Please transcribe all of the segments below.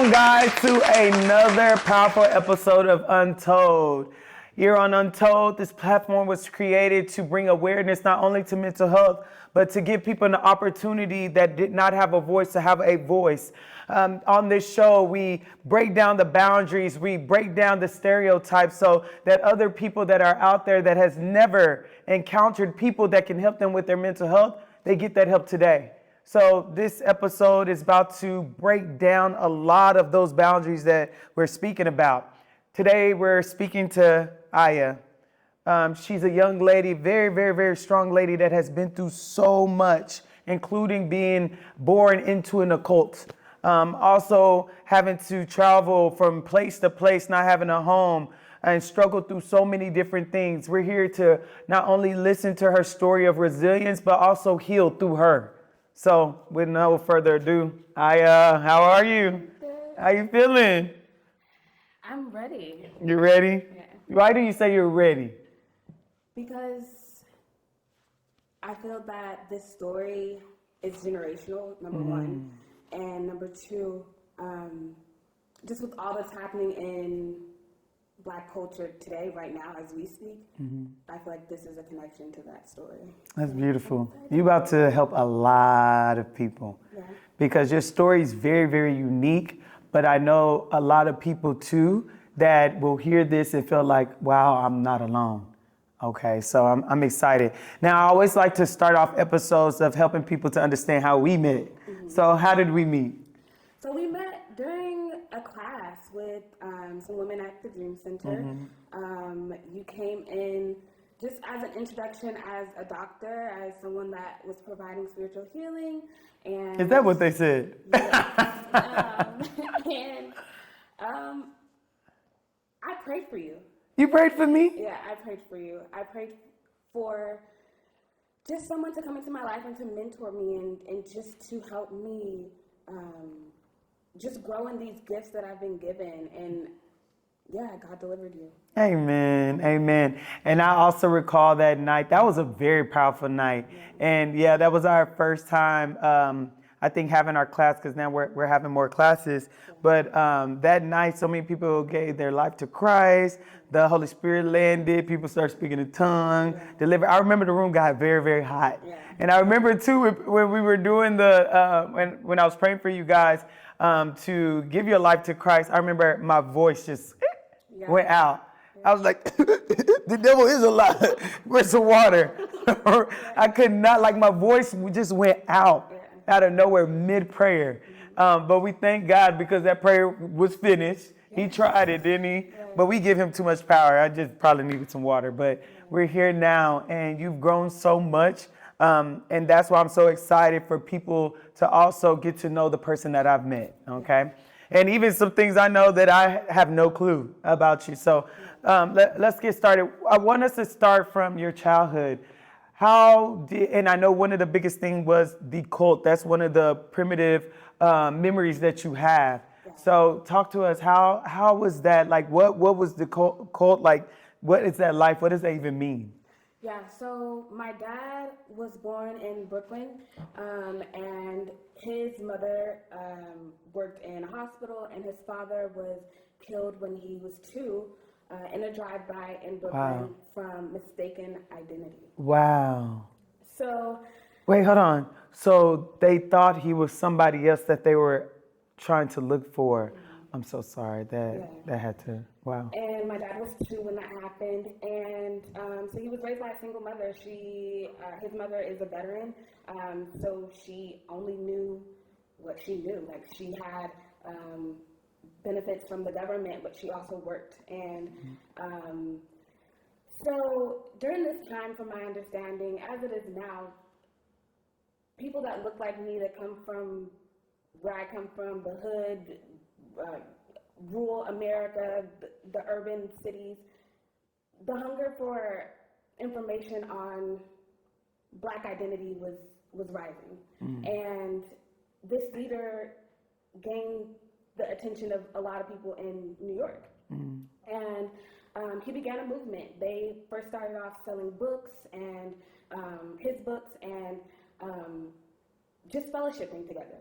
Welcome, guys, to another powerful episode of Untold. Here on Untold, this platform was created to bring awareness not only to mental health, but to give people an opportunity that did not have a voice to have a voice. On this show, we break down the boundaries, we break down the stereotypes so that other people that are out there that has never encountered people that can help them with their mental health, they get that help today. So this episode is about to break down a lot of those boundaries that we're speaking about. Today, we're speaking to Aiya. She's a young lady, very, very, very strong lady that has been through so much, including being born into an occult. Also having to travel from place to place, not having a home, and struggle through so many different things. We're here to not only listen to her story of resilience, but also heal through her. So, with no further ado, Aiya, how are you? How you feeling? I'm ready. You ready? Yeah. Why do you say you're ready? Because I feel that this story is generational, number one. And number two, just with all that's happening in Black culture today, right now, as we speak, I feel like this is a connection to that story. That's beautiful. You're about to help a lot of people. Yeah. Because your story is very, very unique. But I know a lot of people too that will hear this and feel like, wow, I'm not alone. Okay, so I'm excited. Now, I always like to start off episodes of helping people to understand how we met. So how did we meet? So we met during a class with some women at the Dream Center. You came in just as an introduction as a doctor, as someone that was providing spiritual healing. And Is that what they said? I prayed for you. You prayed for me? Yeah, I prayed for you. I prayed for just someone to come into my life and to mentor me and just to help me just grow in these gifts that I've been given. And yeah, God delivered you. Amen, amen. And I also recall that night. That was a very powerful night. Yeah. And yeah, that was our first time, I think, having our class, because now we're having more classes. But that night, so many people gave their life to Christ. The Holy Spirit landed. People started speaking in tongues. Deliver. I remember the room got very, very hot. Yeah. And I remember too when we were doing the when I was praying for you guys to give your life to Christ. I remember my voice just went out. I was like, the devil is a lie. Where's the water? I could not, like, my voice just went out of nowhere mid-prayer. But we thank God because that prayer was finished. He tried it, didn't he? But we give him too much power. I just probably needed some water. But we're here now, and you've grown so much. And that's why I'm so excited for people to also get to know the person that I've met, okay? And even some things I know that I have no clue about you. So let's get started. I want us to start from your childhood. And I know one of the biggest things was the cult. That's one of the primitive memories that you have. So talk to us. How was that? Like, what was the cult like? What is that life? What does that even mean? Yeah, so my dad was born in Brooklyn, and his mother worked in a hospital, and his father was killed when he was 2 in a drive-by in Brooklyn from mistaken identity. Wow. So... Wait, hold on. So they thought he was somebody else that they were trying to look for. I'm so sorry that had to, wow. And my dad was 2 when that happened, and so he was raised by a single mother. His mother is a veteran, so she only knew what she knew. Like, she had benefits from the government, but she also worked. And so during this time, from my understanding, as it is now, people that look like me, that come from where I come from, the hood, rural America, the urban cities, the hunger for information on Black identity was rising. And this leader gained the attention of a lot of people in New York. And he began a movement. They first started off selling books and his books and just fellowshipping together.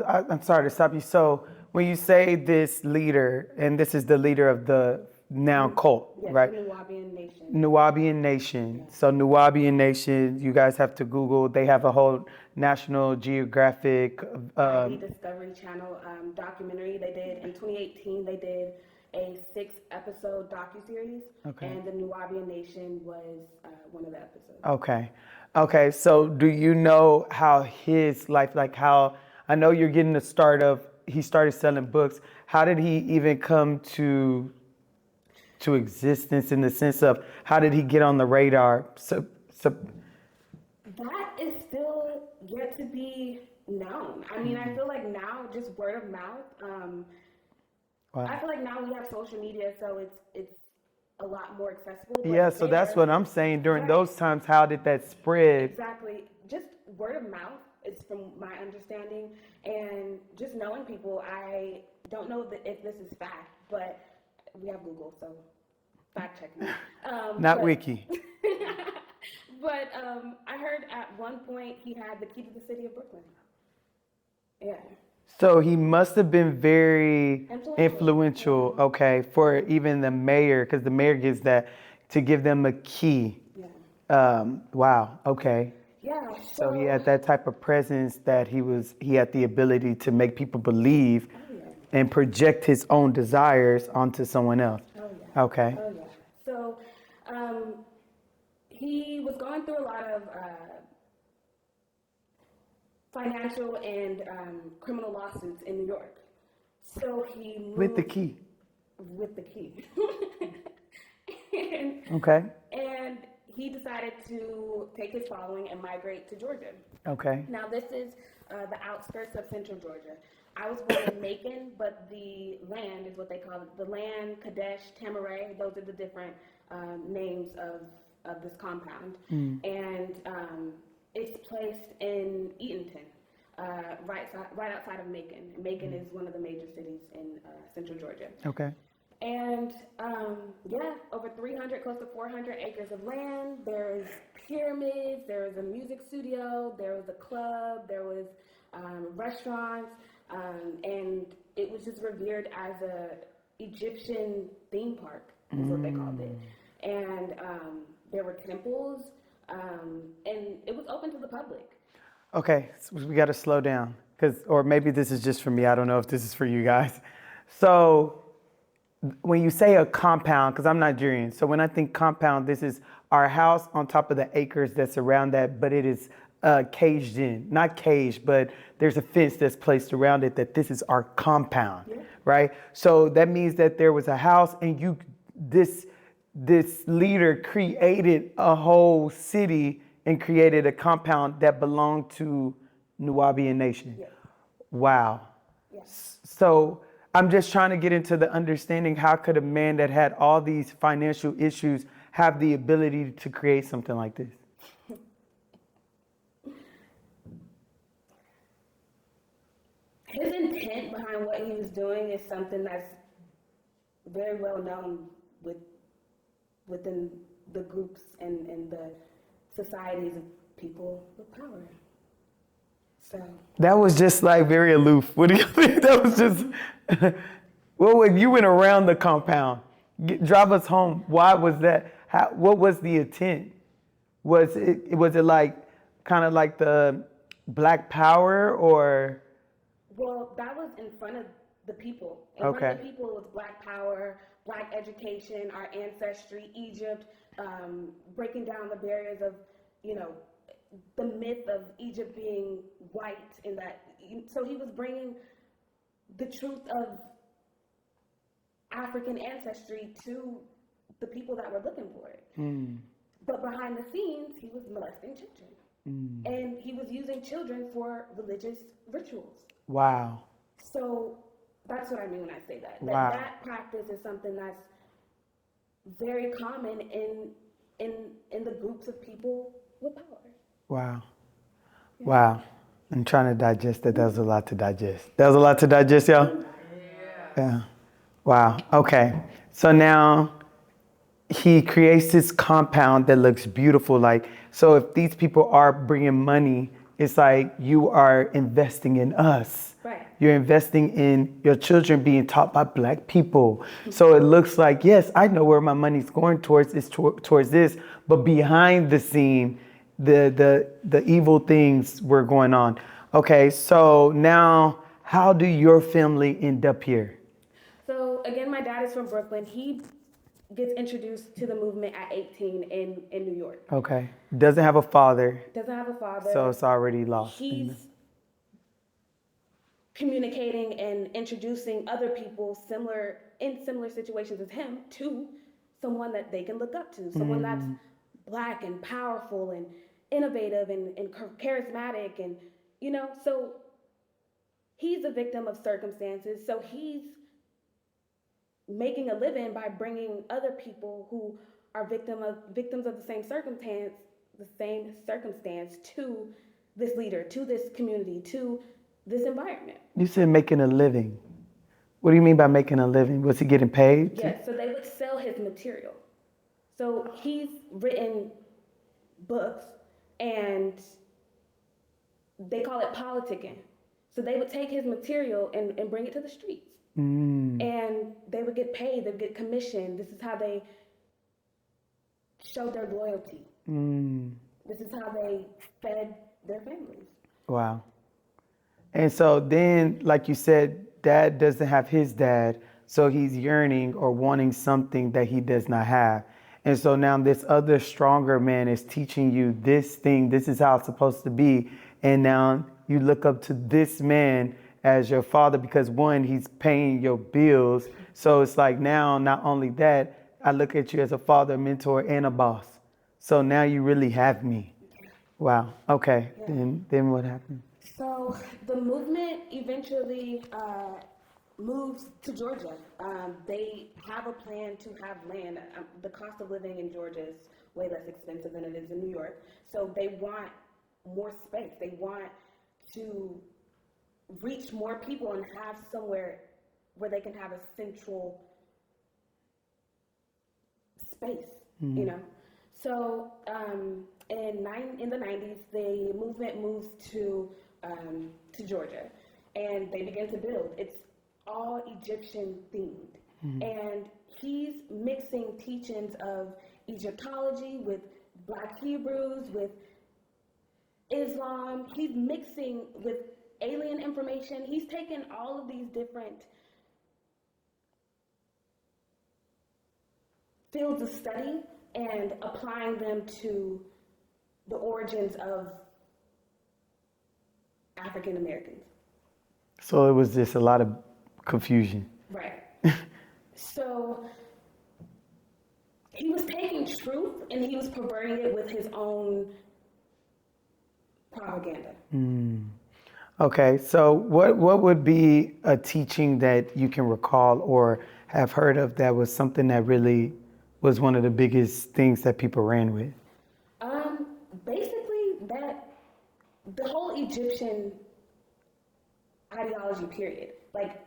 I'm sorry to stop you. So when you say this leader, and this is the leader of the now cult, Yes, right? the Nuwabian Nation. Nuwabian Nation. So Nuwabian Nation, you guys have to Google. They have a whole National Geographic. ID Discovery Channel documentary they did in 2018. They did a 6-episode docuseries, Okay. and the Nuwabian Nation was one of the episodes. Okay. Okay. So do you know how his life, like how, I know you're getting the start of, he started selling books. How did he even come to existence in the sense of how did he get on the radar? So That is still yet to be known. I mean, I feel like now just word of mouth. Wow. I feel like now we have social media, so it's a lot more accessible. But Yeah, so that's what I'm saying. During those times, how did that spread? Exactly. Just word of mouth is from my understanding, and just knowing people. I don't know if this is fact, but we have Google, so fact check me. Not Wiki. But I heard at one point he had the key to the city of Brooklyn. Yeah. So he must have been very influential, Yeah. okay, for even the mayor, because the mayor gives that to give them a key. Yeah. Wow, okay. Yeah. So he had that type of presence that he had the ability to make people believe and project his own desires onto someone else. Oh yeah. Okay. Oh yeah. So he was going through a lot of financial and criminal lawsuits in New York. So he moved With the key. With the key. and, Okay. and he decided to take his following and migrate to Georgia. Okay. Now this is the outskirts of central Georgia. I was born in Macon, but the land is what they call it. The land, Kadesh, Tamaray, those are the different names of this compound. And it's placed in Eatonton, right outside of Macon. Macon is one of the major cities in central Georgia. Okay. And over 300, close to 400 acres of land. There's pyramids, there was a music studio, there was a club, there was restaurants, and it was just revered as a Egyptian theme park, is what they called it. And there were temples, and it was open to the public. Okay, so we got to slow down, or maybe this is just for me. I don't know if this is for you guys. So when you say a compound, because I'm Nigerian, so when I think compound, this is our house on top of the acres that's around that, but it is caged in. Not caged, but there's a fence that's placed around it that this is our compound, right? So that means that there was a house and this leader created a whole city and created a compound that belonged to Nuwabian Nation. Yes. Wow. Yes. So I'm just trying to get into the understanding, how could a man that had all these financial issues have the ability to create something like this? His intent behind what he was doing is something that's very well known within the groups and the societies of people with power. So That was just like very aloof. What do you think? That was just, well, you went around the compound. Drive us home. Why was that? What was the intent? Was it like kind of like the Black Power or? Well, that was in front of the people. In front of the people was Black Power, Black education, our ancestry, Egypt, breaking down the barriers of, the myth of Egypt being white in that. So he was bringing the truth of African ancestry to the people that were looking for it. But behind the scenes, he was molesting children. And he was using children for religious rituals. Wow. So that's what I mean when I say that. Wow. That practice is something that's very common in the groups of people with power. Wow. Yeah. Wow. I'm trying to digest that. That was a lot to digest. That was a lot to digest, y'all? Yeah. Wow. Okay. So now he creates this compound that looks beautiful. So if these people are bringing money it's like you are investing in us. Right. You're investing in your children being taught by Black people. So it looks like, yes, I know where my money's going towards, is towards this, but behind the scene, the evil things were going on. Okay, so now how do your family end up here? So again, my dad is from Brooklyn. He gets introduced to the movement at 18 in New York. Okay, doesn't have a father, Doesn't have a father. so it's already lost. He's communicating and introducing other people in similar situations as him to someone that they can look up to, someone that's Black and powerful and innovative and charismatic, and so he's a victim of circumstances. So he's making a living by bringing other people who are victims of the same circumstance to this leader, to this community, to this environment. You said making a living. What do you mean by making a living? Was he getting paid? Yes, so they would sell his material. So he's written books, and they call it politicking. So they would take his material and bring it to the streets. And they would get paid, they would get commission. This is how they showed their loyalty. This is how they fed their families. Wow. And so then, like you said, dad doesn't have his dad, so he's yearning or wanting something that he does not have. And so now this other stronger man is teaching you this thing, this is how it's supposed to be. And now you look up to this man as your father because, one, he's paying your bills. So it's like now, not only that, I look at you as a father, a mentor, and a boss. So now you really have me. Wow. Okay. Yeah. Then what happened? So the movement eventually moves to Georgia. They have a plan to have land. The cost of living in Georgia is way less expensive than it is in New York. So they want more space. They want to reach more people and have somewhere where they can have a central space, So in the 90s, the movement moves to Georgia, and they begin to build. It's all Egyptian themed, and he's mixing teachings of Egyptology with Black Hebrews, with Islam. He's mixing with alien information. He's taken all of these different fields of study and applying them to the origins of African Americans. So it was just a lot of confusion. Right. So he was taking truth and he was perverting it with his own propaganda. Okay, so what would be a teaching that you can recall or have heard of that was something that really was one of the biggest things that people ran with? Basically, that the whole Egyptian ideology period, like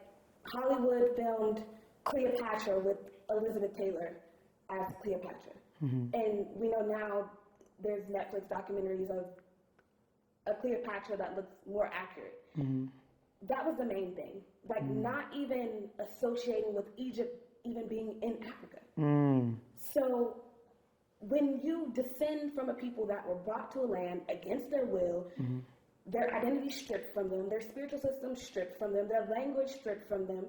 Hollywood filmed Cleopatra with Elizabeth Taylor as Cleopatra, and we know now there's Netflix documentaries of a Cleopatra that looks more accurate. That was the main thing, like not even associating with Egypt even being in Africa. So when you descend from a people that were brought to a land against their will, their identity stripped from them, their spiritual system stripped from them, their language stripped from them,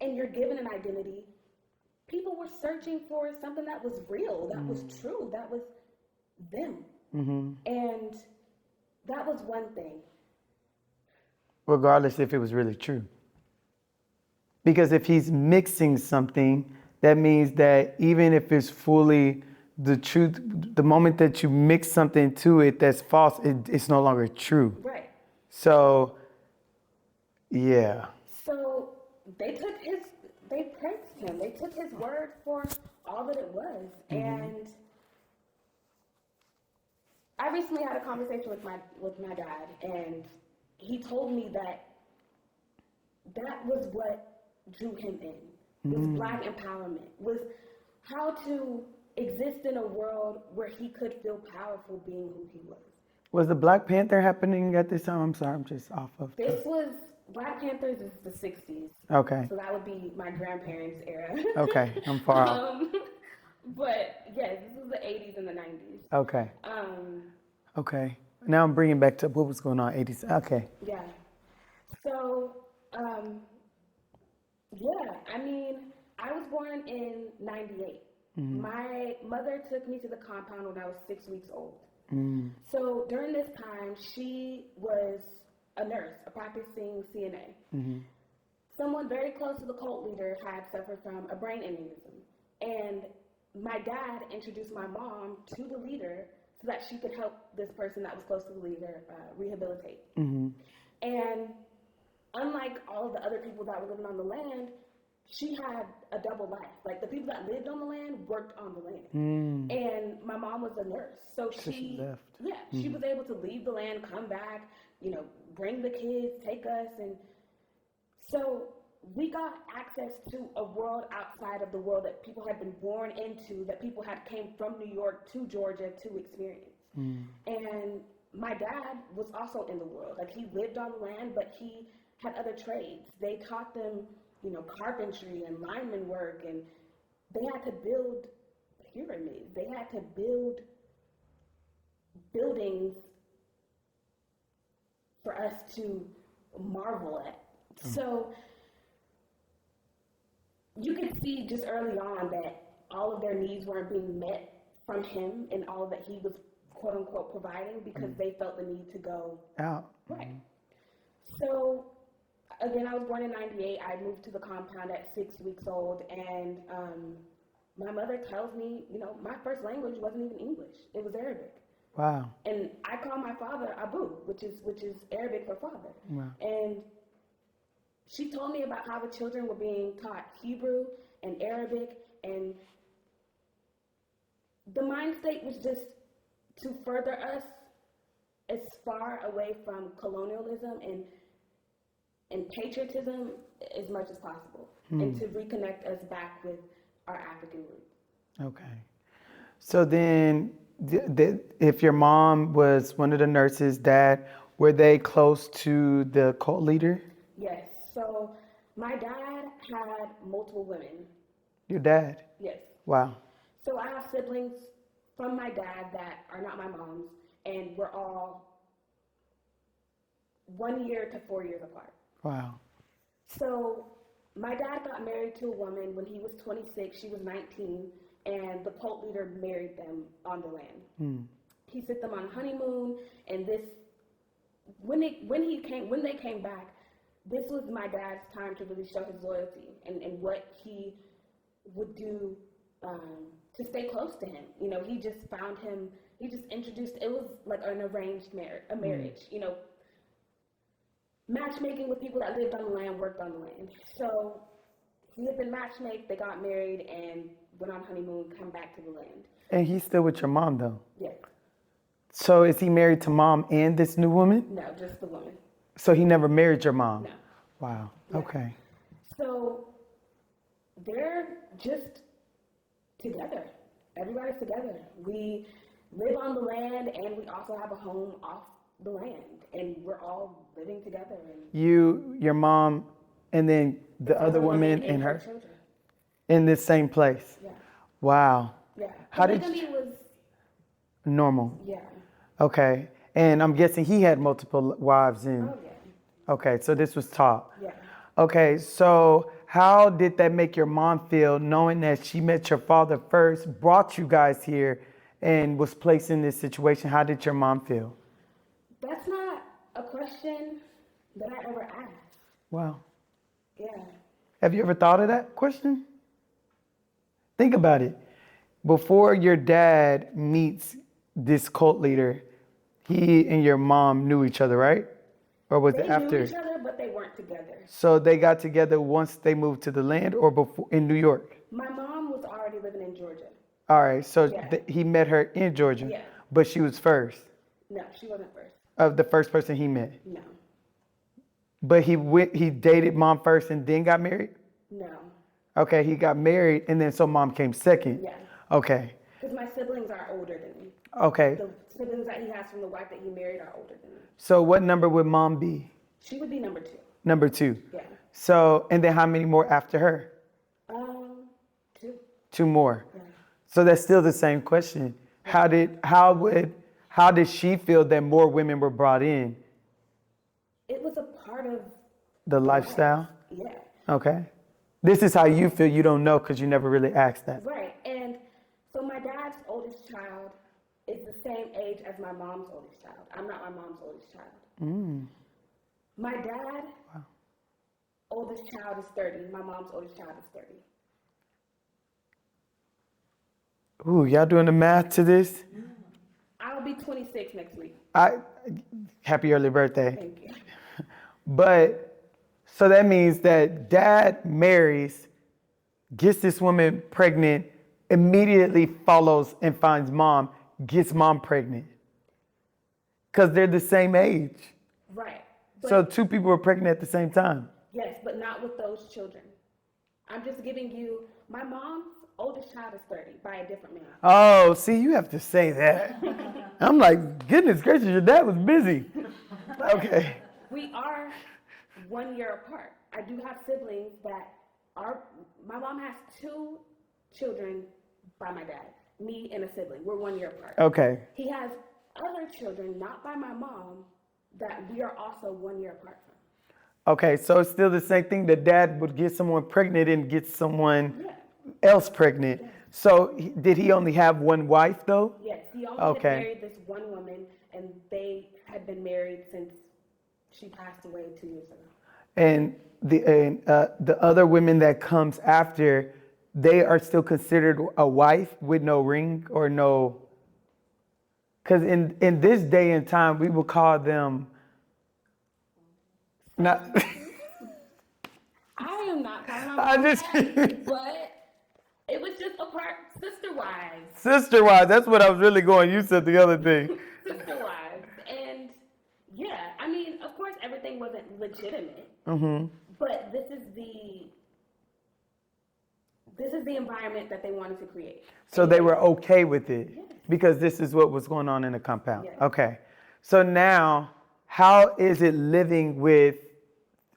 and you're given an identity, people were searching for something that was real, that was true, that was them. And that was one thing. Regardless if it was really true. Because if he's mixing something, that means that even if it's fully the truth, the moment that you mix something to it that's false, it's no longer true. Right. So, yeah. So they praised him. They took his word for all that it was. And I recently had a conversation with my dad, and he told me that was what drew him in, was Black empowerment, was how to exist in a world where he could feel powerful being who he was. Was the Black Panther happening at this time? I'm sorry, I'm just off of. This was Black Panthers is the 60s. Okay. So that would be my grandparents' era. Okay, I'm far off. But yeah, this was the 80s and the 90s. Okay. Um, Okay. Now I'm bringing back to what was going on 80s. Okay. yeah. So, yeah, I mean, I was born in 98. My mother took me to the compound when I was 6 weeks old. So during this time, she was a nurse, a practicing CNA. Someone very close to the cult leader had suffered from a brain aneurysm. And my dad introduced my mom to the leader so that she could help this person that was close to the leader rehabilitate. And unlike all of the other people that were living on the land, she had a double life. Like the people that lived on the land worked on the land. And my mom was a nurse. So she left. Yeah, she was able to leave the land, come back, you know, bring the kids, take us. And so we got access to a world outside of the world that people had been born into, that people had came from New York to Georgia to experience. And my dad was also in the world. Like he lived on the land, but he had other trades. They taught them, you know, carpentry and lineman work, and they had to build pyramids. They had to build buildings for us to marvel at. So you could see just early on that all of their needs weren't being met from him and all that he was quote unquote providing, because they felt the need to go out. Right. So again, I was born in 98. I moved to the compound at 6 weeks old, and my mother tells me, you know, my first language wasn't even English. It was Arabic. Wow. And I call my father Abu, which is Arabic for father. Wow. And she told me about how the children were being taught Hebrew and Arabic, and the mind state was just to further us as far away from colonialism and patriotism as much as possible, and to reconnect us back with our African roots. Okay. So then, if your mom was one of the nurses, dad, were they close to the cult leader? Yes. So my dad had multiple women. Your dad? Yes. Wow. So I have siblings from my dad that are not my mom's, and we're all 1 year to 4 years apart. Wow. So my dad got married to a woman when he was 26, she was 19, and the cult leader married them on the land. He sent them on a honeymoon, and when they came back, this was my dad's time to really show his loyalty and what he would do to stay close to him. You know, he just found him, he just introduced, it was like an arranged marriage, you know, matchmaking with people that lived on the land, worked on the land. So he had been matchmade, they got married, and went on honeymoon, come back to the land. And he's still with your mom, though? Yes. So is he married to mom and this new woman? No, just the woman. So he never married your mom? No. Wow. Yeah. Okay. So they're just together. Everybody's together. We live on the land, and we also have a home off the land, and we're all living together. And Your mom, and then the other woman and her children. in this same place? Yeah. Wow. Yeah. How did Polygamy was, normal? yeah. Okay. And I'm guessing he had multiple wives and Oh, yeah. okay, so this was taught. Yeah. Okay, so how did that make your mom feel, knowing that she met your father first, brought you guys here, and was placed in this situation? How did your mom feel? That's not a question that I ever asked. Wow. Yeah. Have you ever thought of that question? Think about it. Before your dad meets this cult leader, he and your mom knew each other, right? Or was They it after? knew each other, but they weren't together. So they got together once they moved to the land, or before in New York? My mom was already living in Georgia. All right, so Yeah. he met her in Georgia, Yeah. but she was first No, she wasn't first. of the first person he met. No. But he dated mom first and then got married? No. Okay, he got married and then so mom came second. Yeah. Okay. Because my siblings are older than me. Okay. The siblings that he has from the wife that he married are older than me. So what number would mom be? She would be number 2. Number 2. Yeah. So, and then how many more after her? 2. 2 more. Yeah. So that's still the same question. How did she feel that more women were brought in? It was a part of The lifestyle? Yeah. Okay. This is how you feel. You don't know because you never really asked that. Right. And so my dad's oldest child is the same age as my mom's oldest child. I'm not my mom's oldest child. My dad, oldest child is 30. My mom's oldest child is 30. Ooh, y'all doing the math to this? I'll be 26 next week. Happy early birthday. Thank you. But, so that means that dad marries, gets this woman pregnant, immediately follows and finds mom, gets mom pregnant. Because they're the same age. Right. So 2 people were pregnant at the same time. Yes, but not with those children. I'm just giving you, my mom's oldest child is 30 by a different man. Oh, see, you have to say that. I'm like, goodness gracious, your dad was busy. Okay. We are 1 year apart. I do have siblings that my mom has 2 children by my dad, me and a sibling. We're 1 year apart. Okay. He has other children, not by my mom, that we are also 1 year apart from. Okay, so it's still the same thing. The dad would get someone pregnant and get someone else pregnant. Yes. So did he only have one wife though? Yes, he only had married this one woman, and they had been married since she passed away 2 years ago. And the other women that comes after, they are still considered a wife with no ring or no. Because in this day and time, we would call them not. I am not calling my I mom just that, but it was just a part, sister-wise. Sister-wise, that's what I was really going. You said the other thing. Sister-wise. And yeah, I mean, of course, everything wasn't legitimate. Mm-hmm. But this is the environment that they wanted to create. So they were okay with it because this is what was going on in the compound. Yes. Okay. So now, how is it living with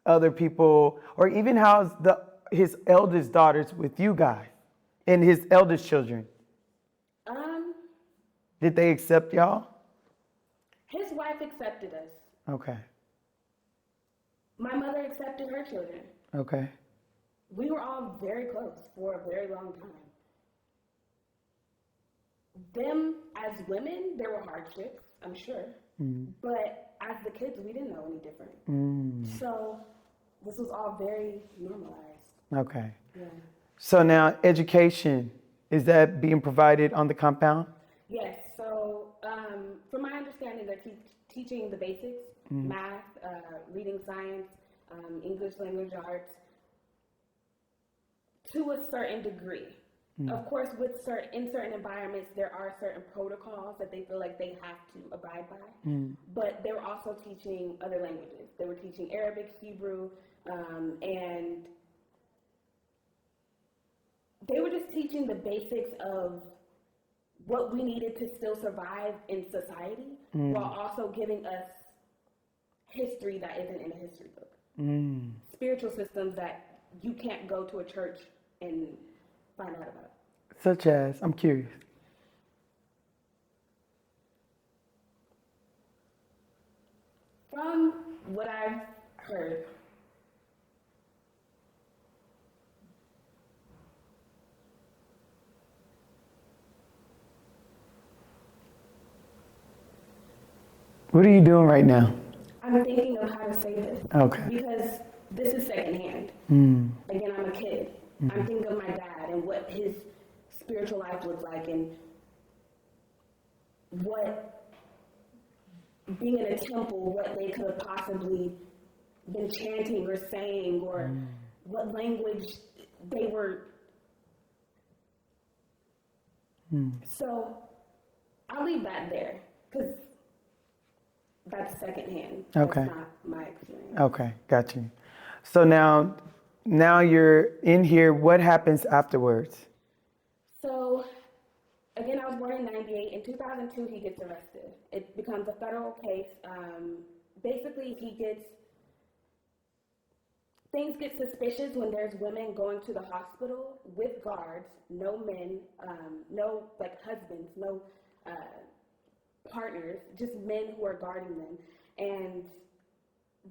other people, or even how's his eldest daughters with you guys and his eldest children? Did they accept y'all? His wife accepted us. Okay. My mother accepted her children. Okay. We were all very close for a very long time. Them as women, there were hardships, I'm sure. But as the kids, we didn't know any different. So this was all very normalized. Okay. Yeah. So now education, is that being provided on the compound? Yes. So from my understanding, they're teaching the basics, math, reading, science, English language arts, to a certain degree. Of course, in certain environments, there are certain protocols that they feel like they have to abide by. But they were also teaching other languages. They were teaching Arabic, Hebrew, and they were just teaching the basics of what we needed to still survive in society, while also giving us history that isn't in a history book. Spiritual systems that you can't go to a church and find out about. Such as, I'm curious. From what I've heard, What are you doing right now? I'm thinking of how to say this. Okay. Because this is secondhand. Again, I'm a kid. I'm thinking of my dad and what his spiritual life looked like, and what being in a temple, what they could have possibly been chanting or saying, or what language they were. So I'll leave that there, because that's secondhand. Okay. That's not my experience. Okay, got you. So now you're in here. What happens afterwards? So again, I was born in 98. In 2002, he gets arrested. It becomes a federal case. Basically, things get suspicious when there's women going to the hospital with guards, no men, no like husbands, no partners, just men who are guarding them. And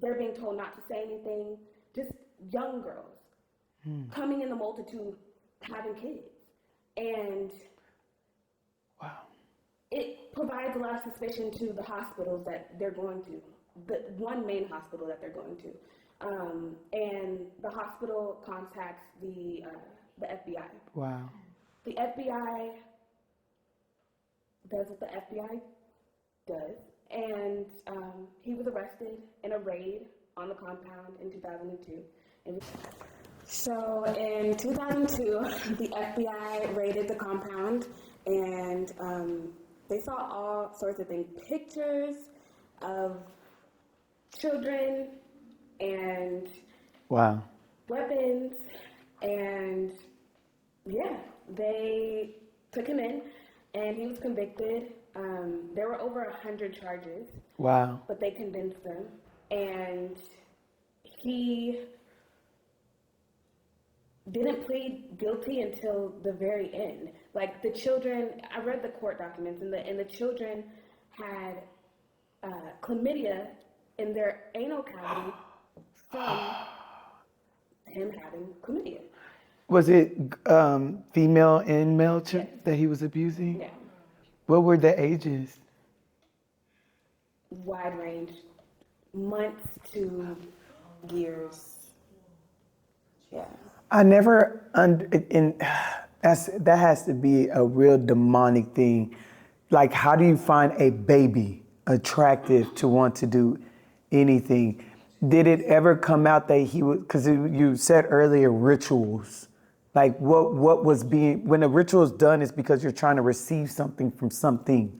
they're being told not to say anything, just young girls coming in the multitude having kids. And Wow. it provides a lot of suspicion to the hospitals that they're going to, the one main hospital that they're going to. And the hospital contacts the FBI. Wow. The FBI does what the FBI does, and he was arrested in a raid on the compound in 2002. So in 2002, the FBI raided the compound, and they saw all sorts of things, pictures of children and Wow. weapons, and yeah, they took him in, and he was convicted. There were over 100 charges. Wow. But they convinced them, and he didn't plead guilty until the very end. Like the children, I read the court documents, and the children had chlamydia in their anal cavity from him having chlamydia. Was it female and male Yes. that he was abusing? Yeah, What were the ages? wide range, months to years. Yeah. I never that has to be a real demonic thing. Like, how do you find a baby attractive to want to do anything? Did it ever come out that he was, because you said earlier rituals, like what was being, when a ritual is done, it's because you're trying to receive something from something.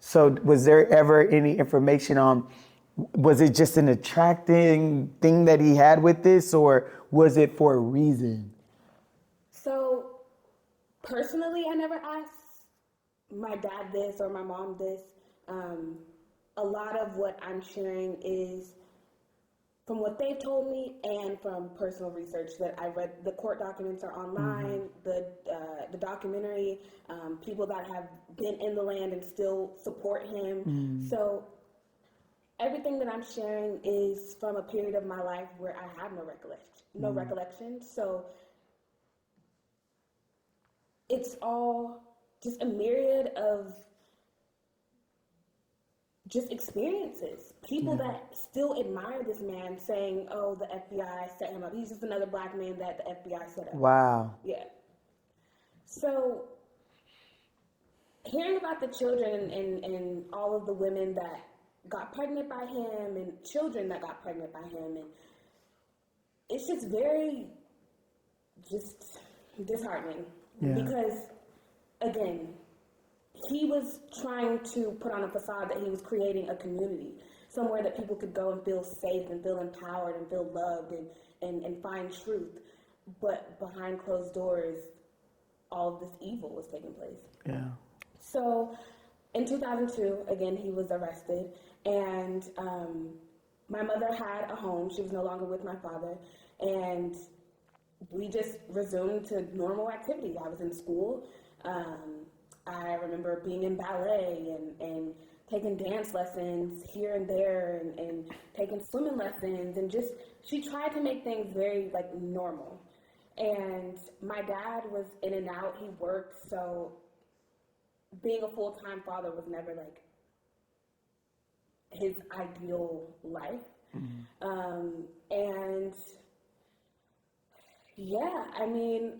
So was there ever any information on, was it just an attracting thing that he had with this, or was it for a reason? So, personally, I never asked my dad this or my mom this. A lot of what I'm sharing is from what they've told me and from personal research that I read. The court documents are online, the documentary, people that have been in the land and still support him. So everything that I'm sharing is from a period of my life where I have no recollection. So it's all just a myriad of just experiences. People that still admire this man saying, oh, the FBI set him up. He's just another black man that the FBI set up. Wow. Yeah. So hearing about the children and all of the women that got pregnant by him and children that got pregnant by him, and it's just very just disheartening. Yeah. Because, again, he was trying to put on a facade that he was creating a community, somewhere that people could go and feel safe and feel empowered and feel loved and find truth. But behind closed doors, all of this evil was taking place. Yeah. So in 2002, again, he was arrested, and my mother had a home. She was no longer with my father, and we just resumed to normal activity. I was in school. I remember being in ballet and taking dance lessons here and there and taking swimming lessons, and just, she tried to make things very like normal. And my dad was in and out, he worked, so being a full-time father was never like his ideal life. And yeah, I mean,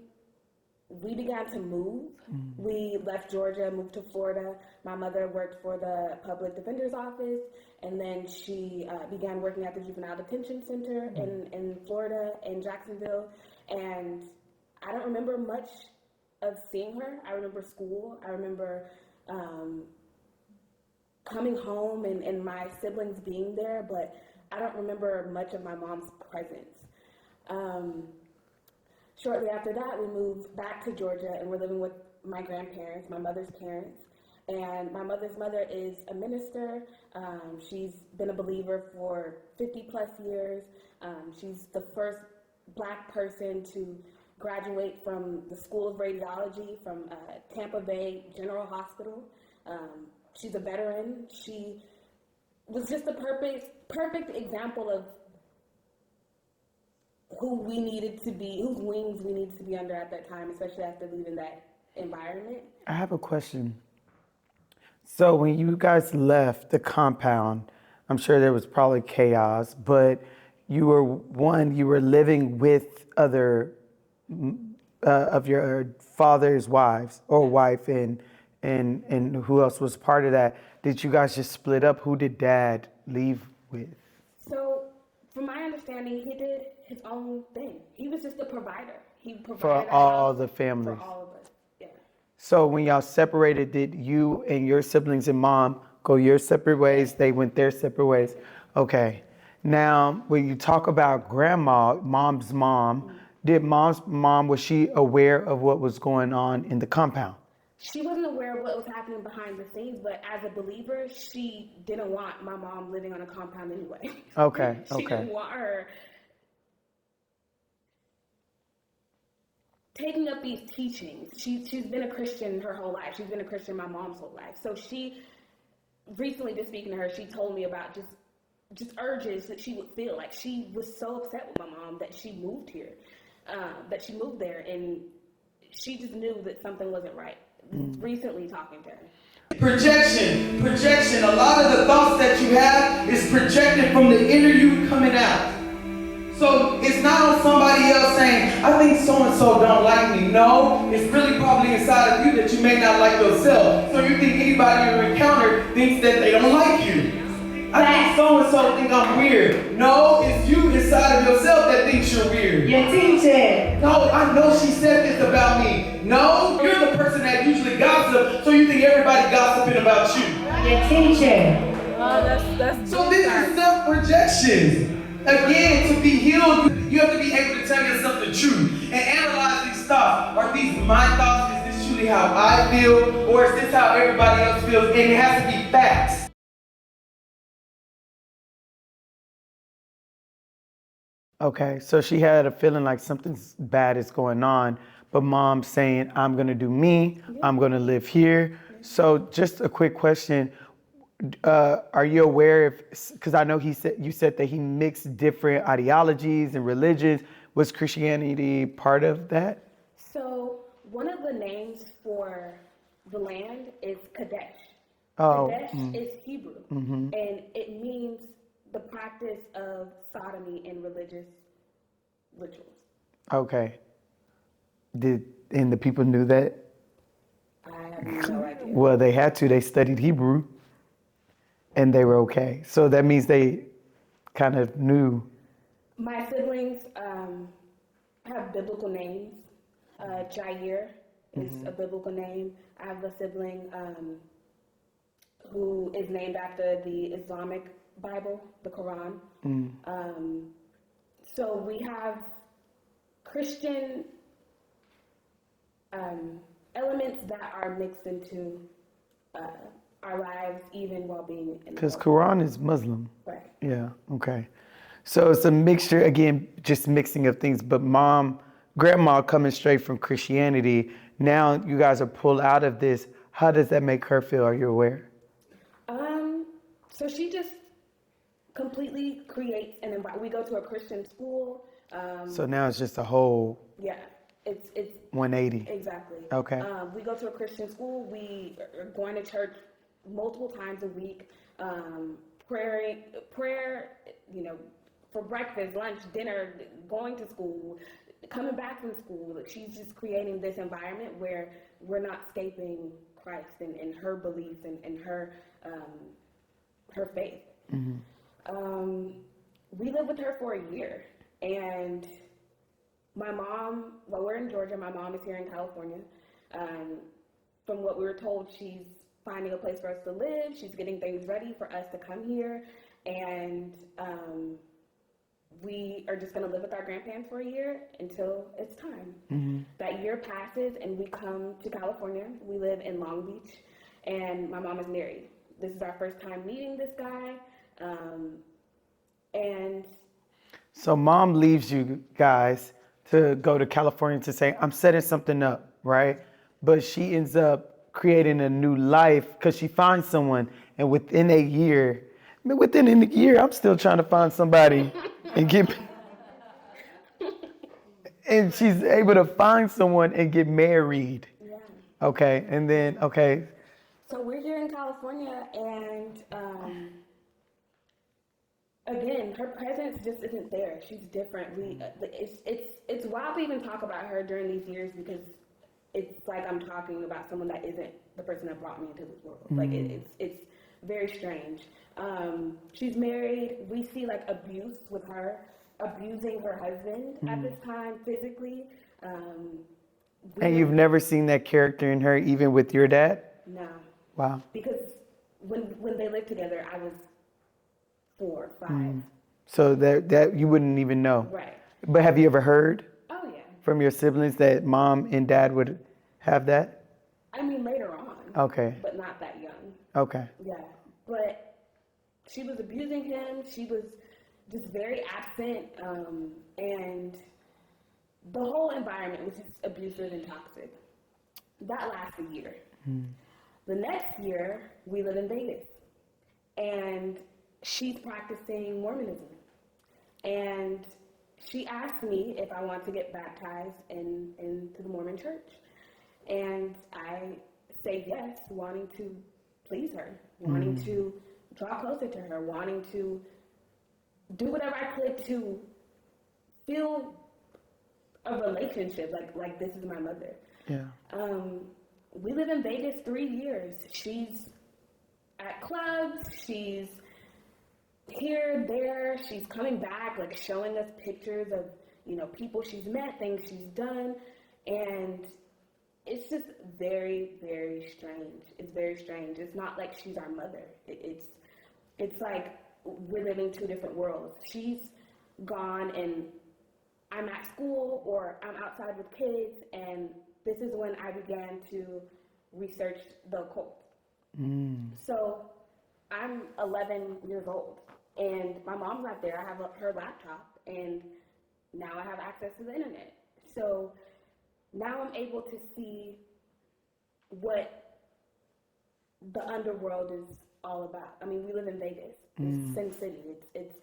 we began to move. We left Georgia, moved to Florida. My mother worked for the public defender's office, and then she began working at the juvenile detention center in Florida, in Jacksonville. And I don't remember much of seeing her. I remember school. I remember coming home and my siblings being there, but I don't remember much of my mom's presence. Shortly after that, we moved back to Georgia, and we're living with my grandparents, my mother's parents. And my mother's mother is a minister. She's been a believer for 50 plus years. She's the first Black person to graduate from the School of Radiology from Tampa Bay General Hospital. She's a veteran. She was just a perfect example of who we needed to be, whose wings we needed to be under at that time, especially after leaving that environment. I have a question. So when you guys left the compound, I'm sure there was probably chaos, but you were living with other of your father's wives or wife, and who else was part of that? Did you guys just split up? Who did Dad leave with? So, from my understanding, he did his own thing. He was just a provider. He provided For a all house the families. for all of us. Yeah. So when y'all separated, did you and your siblings and mom go your separate ways? They went their separate ways. Okay. Now, when you talk about grandma, mom's mom, did mom's mom, was she aware of what was going on in the compound? She wasn't aware of what was happening behind the scenes, but as a believer, she didn't want my mom living on a compound anyway. Okay, She didn't want her taking up these teachings. She's been a Christian her whole life. She's been a Christian my mom's whole life. So she, recently just speaking to her, she told me about just urges that she would feel. Like she was so upset with my mom that she moved here, that she moved there, and she just knew that something wasn't right. Recently talking to her. Projection. A lot of the thoughts that you have is projected from the inner you coming out. So it's not on somebody else saying, I think so-and-so don't like me. No, it's really probably inside of you that you may not like yourself. So you think anybody you encounter thinks that they don't like you. I think so-and-so think I'm weird. No, it's you inside of yourself that thinks you're weird. Your teacher. No, I know she said this about me. No, you're the person that usually gossips, so you think everybody gossiping about you. Your teacher. Oh, that's So this is self-projection. Again, to be healed, you have to be able to tell yourself the truth and analyze these thoughts. Are these my thoughts? Is this truly how I feel? Or is this how everybody else feels? And it has to be facts. Okay, so she had a feeling like something bad is going on, but mom's saying, I'm going to do me, I'm going to live here. So just a quick question. Are you aware if, because I know you said that he mixed different ideologies and religions. Was Christianity part of that? So one of the names for the land is Kadesh. Oh, Kadesh is Hebrew, and it means the practice of sodomy in religious rituals. okay. And the people knew that? I have no idea. Well, they had to. They studied Hebrew, and they were okay. So that means they kind of knew. My siblings have biblical names. Jair is a biblical name. I have a sibling who is named after the Islamic Bible, the Quran. So we have Christian elements that are mixed into our lives, even while being in the Because world. Quran is Muslim. Right. Yeah, okay. So it's a mixture, again, just mixing of things, but grandma coming straight from Christianity, now you guys are pulled out of this. How does that make her feel? Are you aware? So she just completely creates an environment. We go to a Christian school. So now it's just a whole Yeah, it's 180. exactly. Okay. We go to a Christian school. We are going to church multiple times a week. Prayer, for breakfast, lunch, dinner, going to school, coming back from school. She's just creating this environment where we're not escaping Christ and her beliefs and her faith. We lived with her for a year, and my mom, while we're in Georgia, my mom is here in California. From what we were told, she's finding a place for us to live. She's getting things ready for us to come here, and we are just going to live with our grandparents for a year until it's time. That year passes and we come to California. We live in Long Beach, and my mom is married. This is our first time meeting this guy. And So mom leaves you guys to go to California to say, I'm setting something up, right? But she ends up creating a new life because she finds someone. And within a year, I'm still trying to find somebody and get, and she's able to find someone and get married. yeah. Okay. And then, okay. So we're here in California, and again, her presence just isn't there. She's different. It's wild to even talk about her during these years because it's like I'm talking about someone that isn't the person that brought me into this world. Like it's very strange. She's married. We see like abuse with her, abusing her husband at this time physically. And you've never seen that character in her, even with your dad? No. Wow. Because when they lived together, I was 4, 5. So that you wouldn't even know. Right. But have you ever heard Oh yeah. from your siblings that mom and dad would have that? I mean later on. Okay. But not that young. Okay. Yeah. But she was abusing him. She was just very absent, and the whole environment was just abusive and toxic. That lasted a year. The next year, we live in Vegas, and she's practicing Mormonism. And she asked me if I want to get baptized into the Mormon church. And I say yes, wanting to please her, wanting to draw closer to her, wanting to do whatever I could to feel a relationship, like this is my mother. Yeah. We live in Vegas 3 years. She's at clubs, she's here, there, she's coming back, like showing us pictures of, people she's met, things she's done, and it's just very, very strange. It's very strange. It's not like she's our mother. It's like we're living 2 different worlds. She's gone and I'm at school or I'm outside with kids, and this is when I began to research the occult. So I'm 11 years old, and my mom's not there. I have her laptop, and now I have access to the internet. So now I'm able to see what the underworld is all about. I mean, we live in Vegas. It's Sin City. It's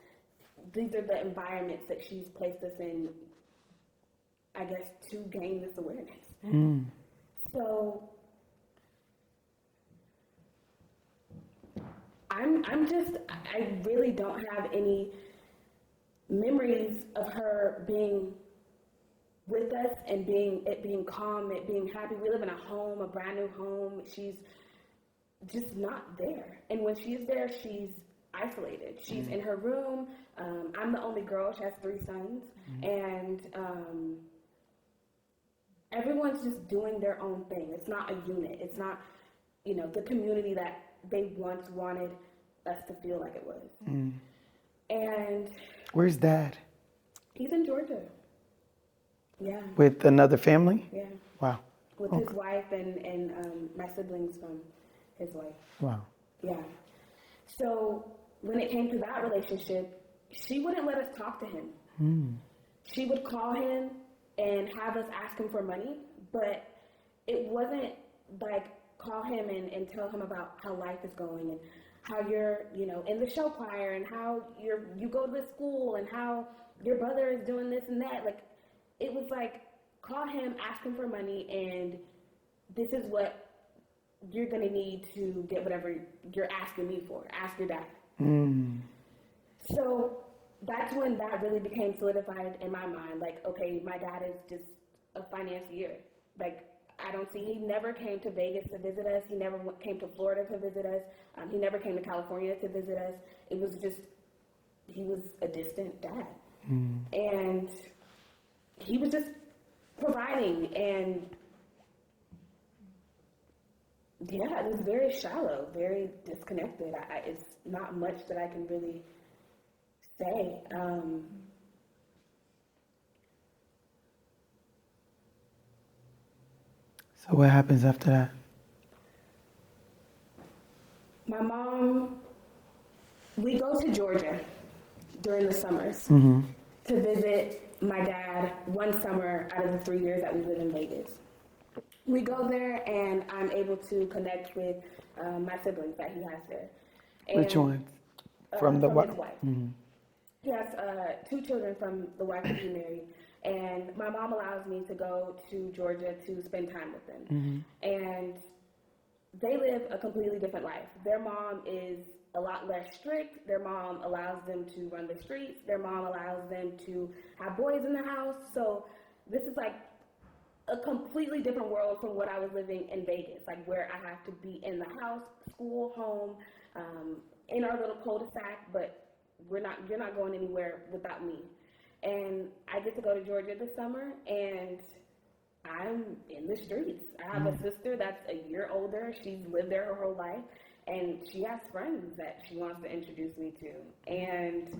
these are the environments that she's placed us in, I guess, to gain this awareness. So I really don't have any memories of her being with us and being calm, it being happy. We live in a home, a brand new home. She's just not there. And when she's there, she's isolated. She's in her room. I'm the only girl. She has 3 sons. And everyone's just doing their own thing. It's not a unit. It's not, the community that they once wanted us to feel like it was. And Where's dad? he's in Georgia. Yeah. With another family? Yeah. Wow. With his wife and my siblings from his wife. Wow. Yeah. So when it came to that relationship, she wouldn't let us talk to him. She would call him and have us ask him for money, but it wasn't like call him and tell him about how life is going and how you're, in the show choir and how you go to this school and how your brother is doing this and that. Like, it was like, call him, ask him for money, and this is what you're going to need to get whatever you're asking me for. Ask your dad. So that's when that really became solidified in my mind. Like, okay, my dad is just a financier. Like, I don't see, he never came to Vegas to visit us. He never came to Florida to visit us. He never came to California to visit us. It was just, he was a distant dad. And he was just providing, and yeah, it was very shallow, very disconnected. It's not much that I can really say. So what happens after that? My mom, we go to Georgia during the summers to visit my dad one summer out of the 3 years that we live in Vegas. We go there and I'm able to connect with my siblings that he has there. And, Which ones? From the his wife. He has 2 children from the wife that he married. And my mom allows me to go to Georgia to spend time with them. And they live a completely different life. Their mom is a lot less strict. Their mom allows them to run the streets. Their mom allows them to have boys in the house. So this is like a completely different world from what I was living in Vegas, like where I have to be in the house, school, home, in our little cul-de-sac, but you're not going anywhere without me. And I get to go to Georgia this summer, and I'm in the streets. I have a sister that's a year older. She's lived there her whole life, and she has friends that she wants to introduce me to. And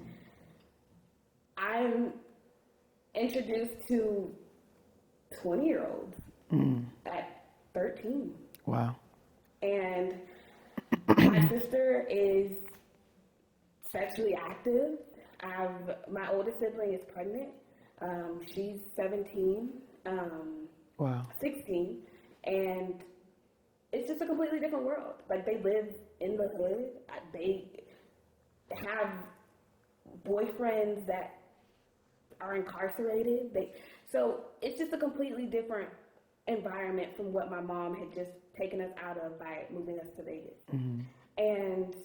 I'm introduced to 20-year-olds at 13. Wow. And my sister is sexually active. My oldest sibling is pregnant. She's 17. Wow. 16, and it's just a completely different world. Like, they live in the hood. They have boyfriends that are incarcerated. So it's just a completely different environment from what my mom had just taken us out of by moving us to Vegas. And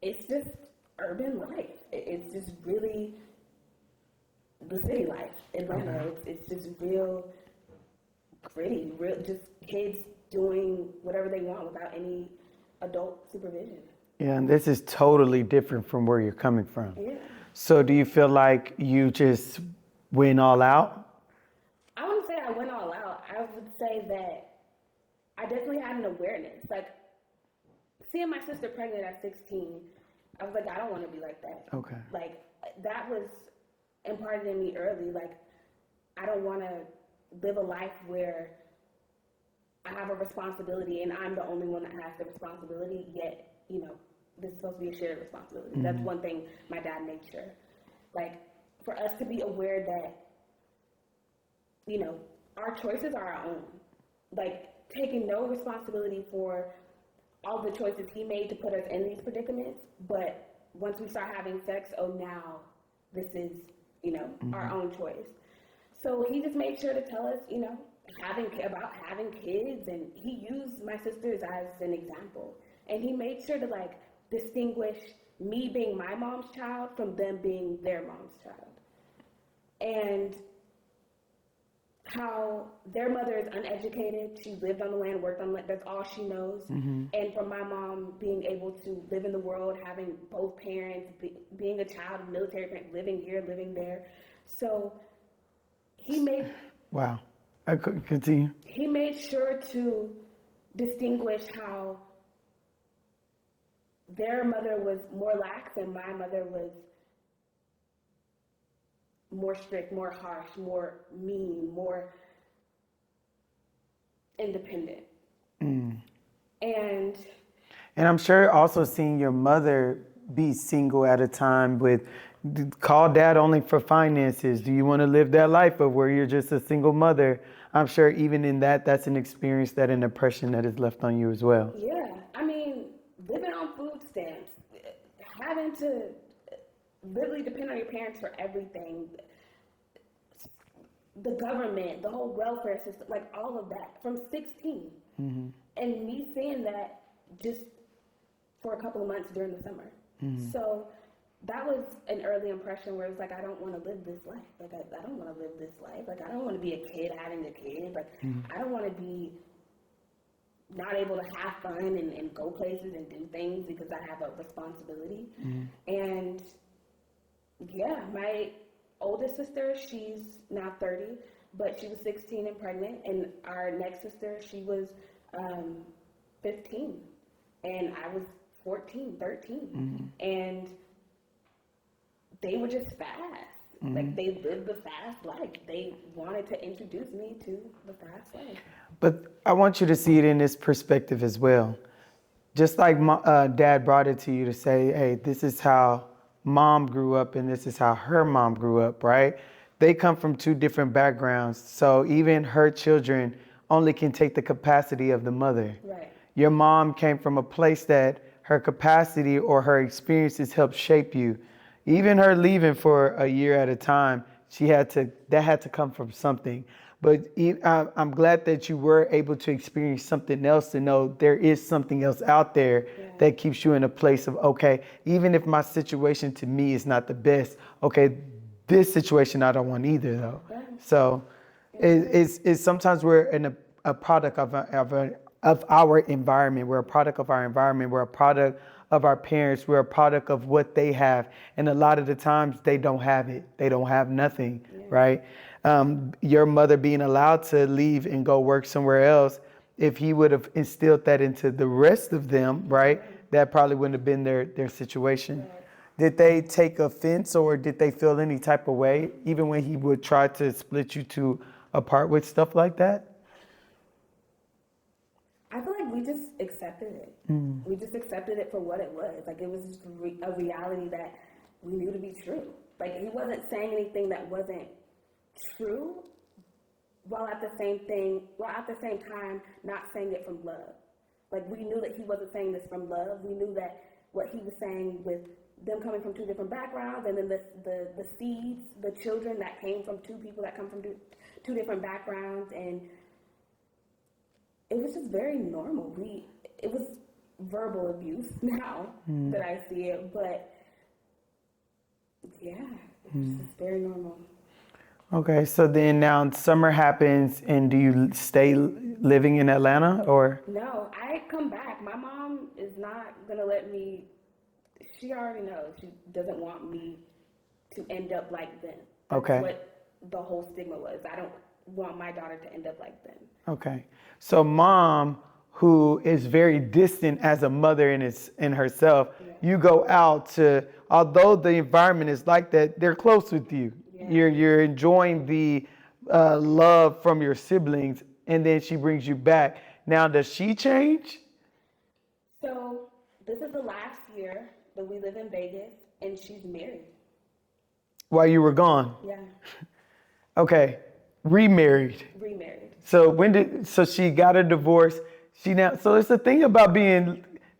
it's just urban life. It's just really the city life, Atlanta. It's just real gritty, real just kids doing whatever they want without any adult supervision. Yeah, and this is totally different from where you're coming from. Yeah. So do you feel like you just went all out? I wouldn't say I went all out. I would say that I definitely had an awareness. Like, seeing my sister pregnant at 16, I was like, I don't want to be like that. Okay. Like, that was imparted in me early. Like, I don't want to live a life where I have a responsibility and I'm the only one that has the responsibility, yet, this is supposed to be a shared responsibility. That's one thing my dad made sure. Like, for us to be aware that, our choices are our own. Like, taking no responsibility for all the choices he made to put us in these predicaments, but once we start having sex, now this is, our own choice. So he just made sure to tell us, about having kids, and he used my sisters as an example. And he made sure to, distinguish me being my mom's child from them being their mom's child. And how their mother is uneducated. She lived on the land, worked on the land. That's all she knows. And for my mom being able to live in the world, having both parents, being a child of military parents, living here, living there. So he made... Wow. I could continue. He made sure to distinguish how their mother was more lax and my mother was more strict, more harsh, more mean, more independent. And I'm sure also seeing your mother be single at a time with call dad only for finances. Do you want to live that life of where you're just a single mother? I'm sure even in that's an experience, that an impression that is left on you as well. Yeah, I mean, living on food stamps, having to literally depend on your parents for everything, the government, the whole welfare system, all of that from 16. And me seeing that just for a couple of months during the summer. So that was an early impression where it was I don't want to live this life. I don't want to live this life. I don't want to be a kid having a kid. I don't want to be not able to have fun and go places and do things because I have a responsibility. And yeah, my oldest sister, she's now 30, but she was 16 and pregnant. And our next sister, she was 15. And I was 14, 13. And they were just fast. Like, they lived the fast life. They wanted to introduce me to the fast life. But I want you to see it in this perspective as well. Just like dad brought it to you to say, hey, this is how mom grew up and this is how her mom grew up, right? They come from two different backgrounds. So even her children only can take the capacity of the mother. Right. Your mom came from a place that her capacity or her experiences helped shape you. Even her leaving for a year at a time, that had to come from something. But I'm glad that you were able to experience something else to know there is something else out there that keeps you in a place of, okay, even if my situation to me is not the best, okay, this situation I don't want either though. Yeah. So it's sometimes we're in a product of our environment. We're a product of our environment. We're a product of our parents. We're a product of what they have. And a lot of the times they don't have it. They don't have nothing, right? Your mother being allowed to leave and go work somewhere else, if he would have instilled that into the rest of them, right, that probably wouldn't have been their situation. Right. Did they take offense or did they feel any type of way, even when he would try to split you two apart with stuff like that? I feel like we just accepted it. We just accepted it for what it was. Like, it was just a reality that we knew to be true. Like, he wasn't saying anything that wasn't true, while at the same time not saying it from love. Like, we knew that he wasn't saying this from love. We knew that what he was saying with them coming from two different backgrounds, and then the seeds, the children that came from two people that come from two different backgrounds, and it was just very normal. It was verbal abuse now that I see it, but yeah, it's just very normal. Okay, so then now summer happens, and do you stay living in Atlanta or? No, I come back. My mom is not gonna let me. She already knows she doesn't want me to end up like them. That's Okay. what the whole stigma was. I don't want my daughter to end up like them. Okay, so mom, who is very distant as a mother in herself, you go out to, although the environment is like that, they're close with you. Yeah. You're enjoying the love from your siblings, and then she brings you back. Now, does she change? So this is the last year that we live in Vegas, and she's married. While you were gone? Yeah, Okay, remarried. remarried. So so she got a divorce. So it's the thing about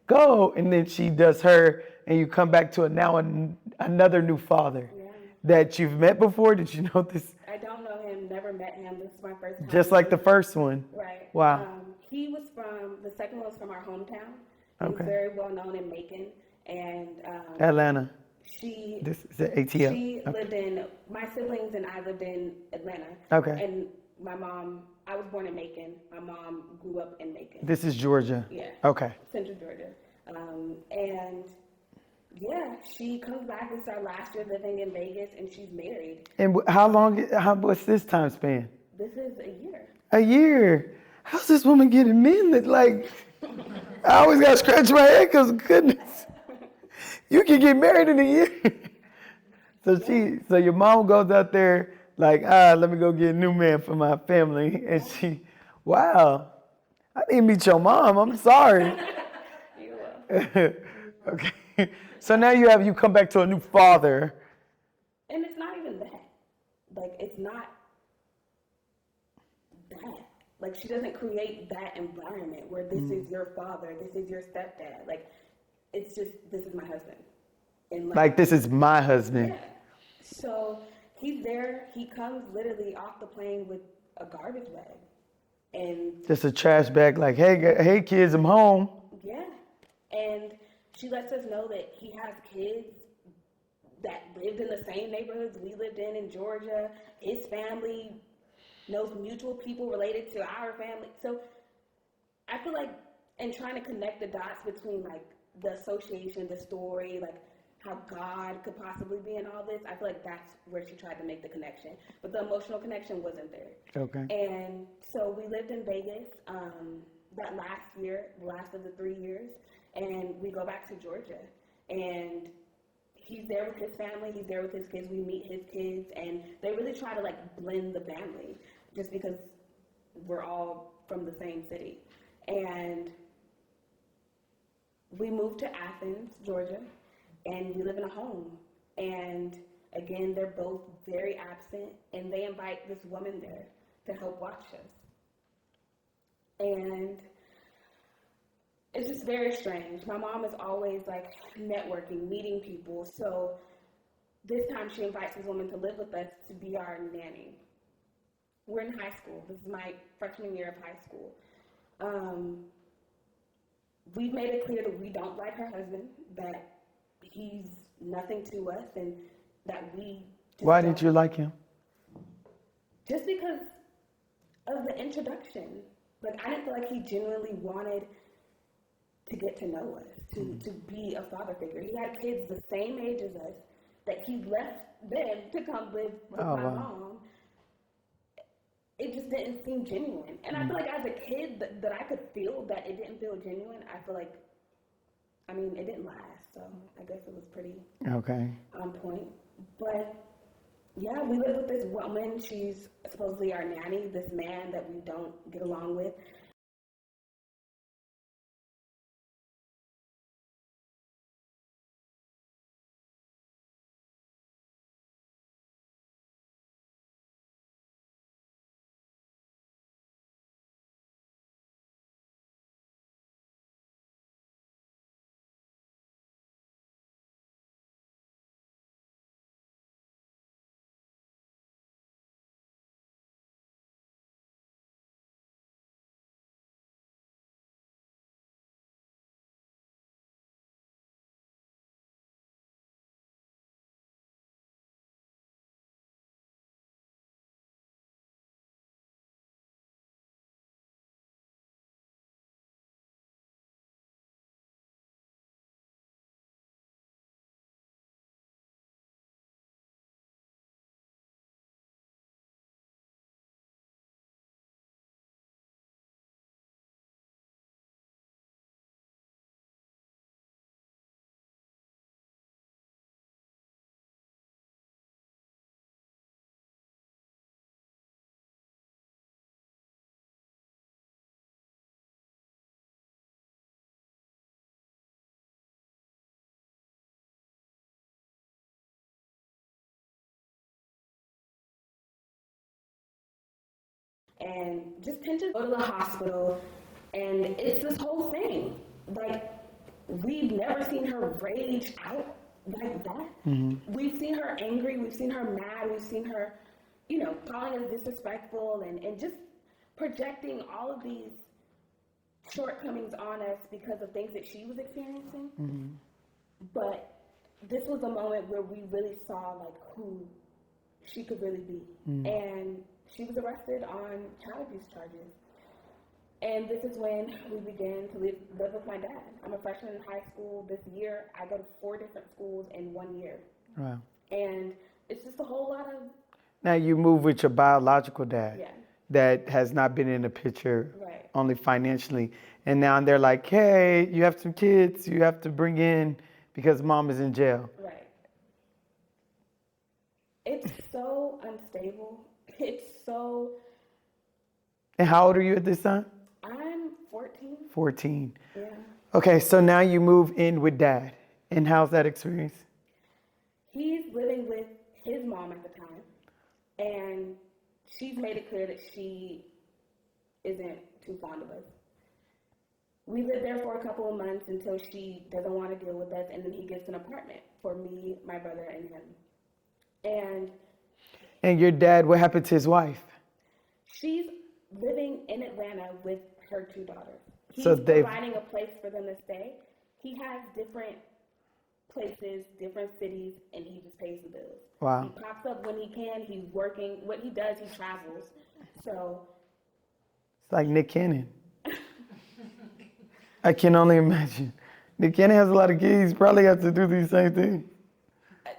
go, and then she does her, and you come back to another new father Yeah. that you've met before. Did you know this? I don't know him, never met him. This is my first time. Just like the first one. Right. Wow. The second one was from our hometown. He was Okay. very well known in Macon. And Atlanta. she This is the ATL. She lived in, my siblings and I lived in Atlanta. Okay. And my mom, I was born in Macon. My mom grew up in Macon. This is Georgia. Yeah. Okay. Central Georgia. And yeah, she comes back. This is our last year living in Vegas, and she's married. And what's this time span? This is a year. A year. How's this woman getting men that I always got to scratch my head because goodness, you can get married in a year. So your mom goes out there let me go get a new man for my family. And wow, I didn't meet your mom. I'm sorry. You will. Okay. So now you come back to a new father. And it's not even that. It's not that. She doesn't create that environment where this is your father, this is your stepdad. It's just, this is my husband. And This is my husband. Yeah. So he's there. He comes literally off the plane with a garbage bag. And Just a trash bag hey kids, I'm home. yeah. And she lets us know that he has kids that lived in the same neighborhoods we lived in Georgia. His family knows mutual people related to our family. So I feel and trying to connect the dots between the association, the story, how God could possibly be in all this, I feel that's where she tried to make the connection. But the emotional connection wasn't there. Okay. And so we lived in Vegas that last year, the last of the 3 years, and we go back to Georgia. And he's there with his family, he's there with his kids, we meet his kids, and they really try to like blend the family just because we're all from the same city. And we moved to Athens, Georgia, and we live in a home. And again, they're both very absent, and they invite this woman there to help watch us. And it's just very strange. My mom is always like networking, meeting people. So this time she invites this woman to live with us to be our nanny. We're in high school. This is my freshman year of high school. We've made it clear that we don't like her husband, that he's nothing to us, and that we just Why didn't you like him? Just because of the introduction. Like, I didn't feel like he genuinely wanted to get to know us, to be a father figure. He had kids the same age as us that he left them to come live with my mom. It just didn't seem genuine. And I feel like as a kid that I could feel that it didn't feel genuine. I feel like, I mean, it didn't last. So I guess it was pretty on point. But yeah, we live with this woman. She's supposedly our nanny, this man that we don't get along with. And just tend to go to the hospital, and it's this whole thing. Like, we've never seen her rage out like that. We've seen her angry, we've seen her mad, we've seen her, calling us disrespectful and just projecting all of these shortcomings on us because of things that she was experiencing. But this was a moment where we really saw like who she could really be. And she was arrested on child abuse charges. And this is when we began to live with my dad. I'm a freshman in high school this year. I go to 4 different schools in 1 year. Wow. And it's just a whole lot of... Now you move with your biological dad. Yeah. That has not been in the picture, Right. only financially. And now they're like, hey, you have some kids you have to bring in because mom is in jail. Right. It's so unstable. It's so... And how old are you at this time? I'm 14. 14. Yeah. Okay, so now you move in with dad. And how's that experience? He's living with his mom at the time. And she's made it clear that she isn't too fond of us. We lived there for a couple of months until she doesn't want to deal with us, and then he gets an apartment for me, my brother, and him. And your dad, what happened to his wife? she's living in Atlanta with her 2 daughters. He's So they've- providing a place for them to stay. He has different places, different cities, and he just pays the bills. Wow. He pops up when he can. He's working. What he does, he travels. So It's like Nick Cannon. I can only imagine. Nick Cannon has a lot of kids. Probably have to do these same things.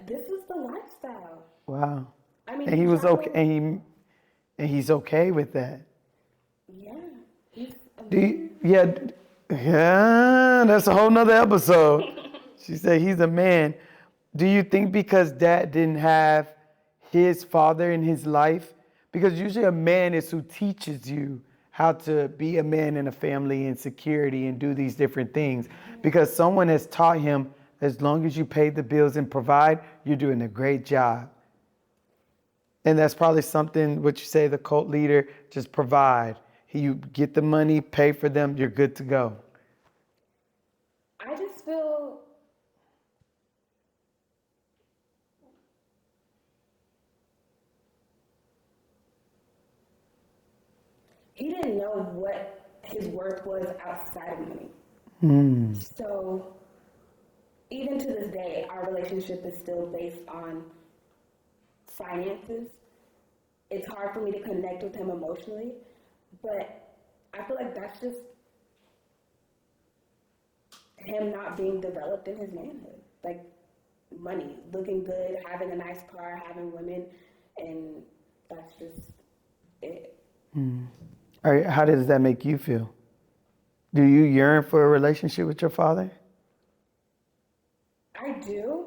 this was the lifestyle. Wow. I mean, And he was traveled- okay. And he's okay with that. Yeah. He's Yeah, that's a whole nother episode. She said he's a man. Do you think because dad didn't have his father in his life? Because usually a man is who teaches you how to be a man in a family and security and do these different things. Because someone has taught him, as long as you pay the bills and provide, you're doing a great job. And that's probably something, what you say, the cult leader, just provide. You get the money, pay for them, you're good to go. I just feel he didn't know what his worth was outside of money. So even to this day, our relationship is still based on finances. It's hard for me to connect with him emotionally, but I feel like that's just him not being developed in his manhood. Like money, looking good, having a nice car, having women, and that's just it. All right, how does that make you feel? Do you yearn for a relationship with your father? I do,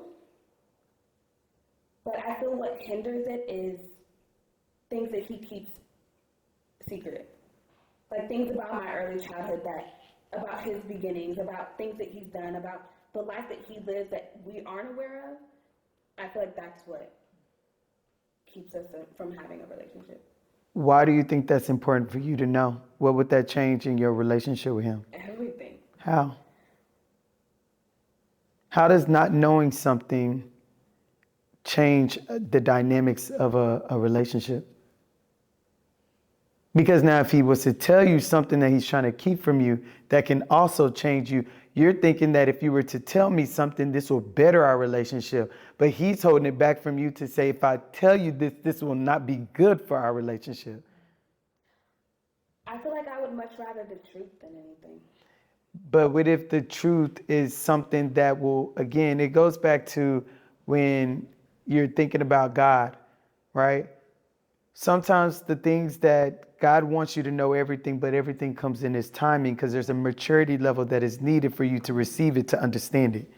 but I feel what hinders it is things that he keeps secret. Like things about my early childhood about his beginnings, about things that he's done, about the life that he lives that we aren't aware of. I feel like that's what keeps us from having a relationship. Why do you think that's important for you to know? What would that change in your relationship with him? Everything. How? How does not knowing something change the dynamics of a relationship? Because now if he was to tell you something that he's trying to keep from you, that can also change you. You're thinking that if you were to tell me something, this will better our relationship. But he's holding it back from you to say, if I tell you this, this will not be good for our relationship. I feel like I would much rather the truth than anything. But what if the truth is something that will, again, it goes back to when you're thinking about God, right? Sometimes the things that God wants you to know everything, but everything comes in His timing because there's a maturity level that is needed for you to receive it, to understand it.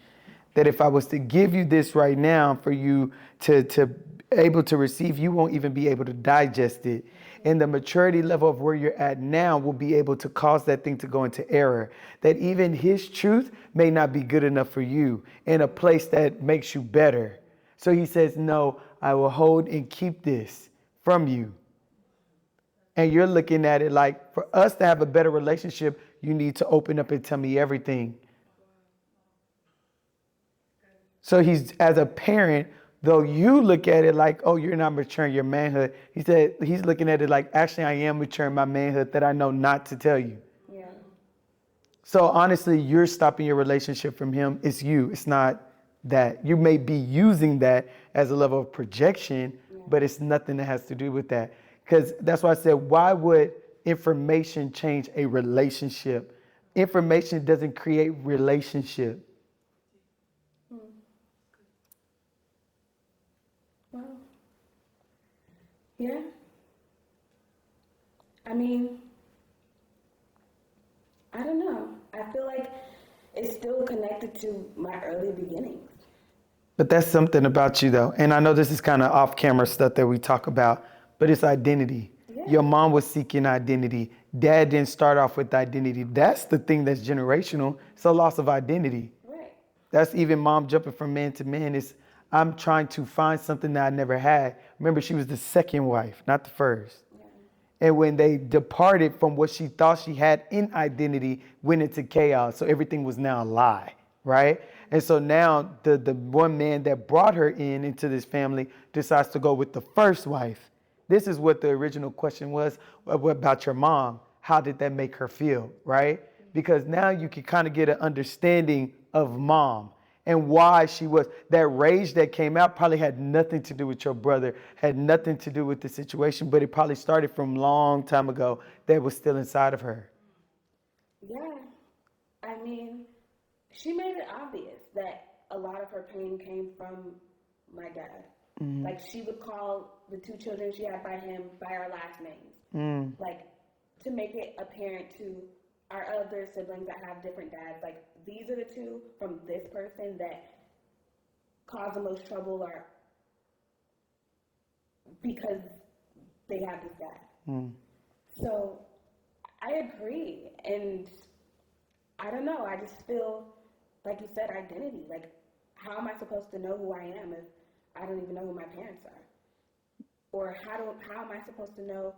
That if I was to give you this right now for you to able to receive, you won't even be able to digest it. And the maturity level of where you're at now will be able to cause that thing to go into error. That even His truth may not be good enough for you in a place that makes you better. So He says, no, I will hold and keep this from you. And you're looking at it like, for us to have a better relationship, you need to open up and tell me everything. So he's, as a parent, though you look at it like, oh, you're not maturing your manhood, he said he's looking at it like, actually, I am maturing my manhood that I know not to tell you. Yeah. So honestly, you're stopping your relationship from him. It's you. It's not that. You may be using that as a level of projection, but it's nothing that has to do with that. Because that's why I said, why would information change a relationship? Information doesn't create relationship. Well, yeah. I mean, I don't know. I feel like it's still connected to my early beginnings. But that's something about you, though. And I know this is kind of off camera stuff that we talk about, but it's identity. Yeah. Your mom was seeking identity. Dad didn't start off with identity. That's the thing that's generational. It's a loss of identity. Right. That's even mom jumping from man to man. Is I'm trying to find something that I never had. Remember, she was the second wife, not the first. Yeah. And when they departed from what she thought she had in identity, went into chaos. So everything was now a lie, right? And so now the one man that brought her into this family decides to go with the first wife. This is what the original question was. What about your mom? How did that make her feel, right? Because now you can kind of get an understanding of mom and why she was. That rage that came out probably had nothing to do with your brother, had nothing to do with the situation, but it probably started from a long time ago that was still inside of her. Yeah. I mean, she made it obvious that a lot of her pain came from my dad. Like, she would call the two children she had by him by our last names. Like, to make it apparent to our other siblings that have different dads, like, these are the two from this person that cause the most trouble are because they have this guy. So I agree, and I don't know, I just feel, like you said, identity. Like, how am I supposed to know who I am if I don't even know who my parents are? Or how am I supposed to know